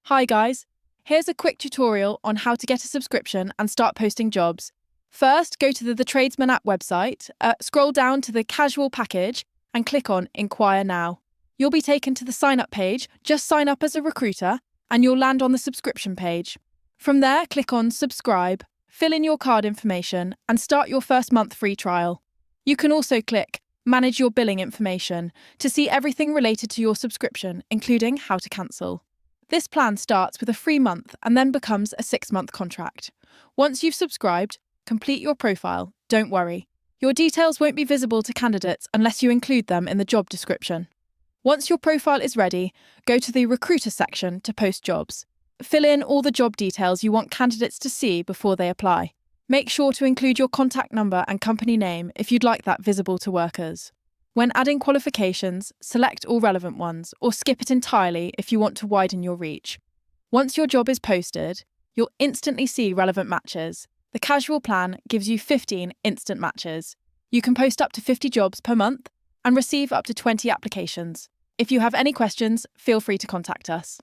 Hi guys, here's a quick tutorial on how to get a subscription and start posting jobs. First, go to the Tradesman App website, scroll down to the casual package and click on Inquire Now. You'll be taken to the sign up page, just sign up as a recruiter and you'll land on the subscription page. From there, click on Subscribe, fill in your card information and start your first month free trial. You can also click Manage your billing information to see everything related to your subscription, including how to cancel. This plan starts with a free month and then becomes a 6-month contract. Once you've subscribed, complete your profile. Don't worry. Your details won't be visible to candidates unless you include them in the job description. Once your profile is ready, go to the Recruiter section to post jobs. Fill in all the job details you want candidates to see before they apply. Make sure to include your contact number and company name if you'd like that visible to workers. When adding qualifications, select all relevant ones or skip it entirely if you want to widen your reach. Once your job is posted, you'll instantly see relevant matches. The casual plan gives you 15 instant matches. You can post up to 50 jobs per month and receive up to 20 applications. If you have any questions, feel free to contact us.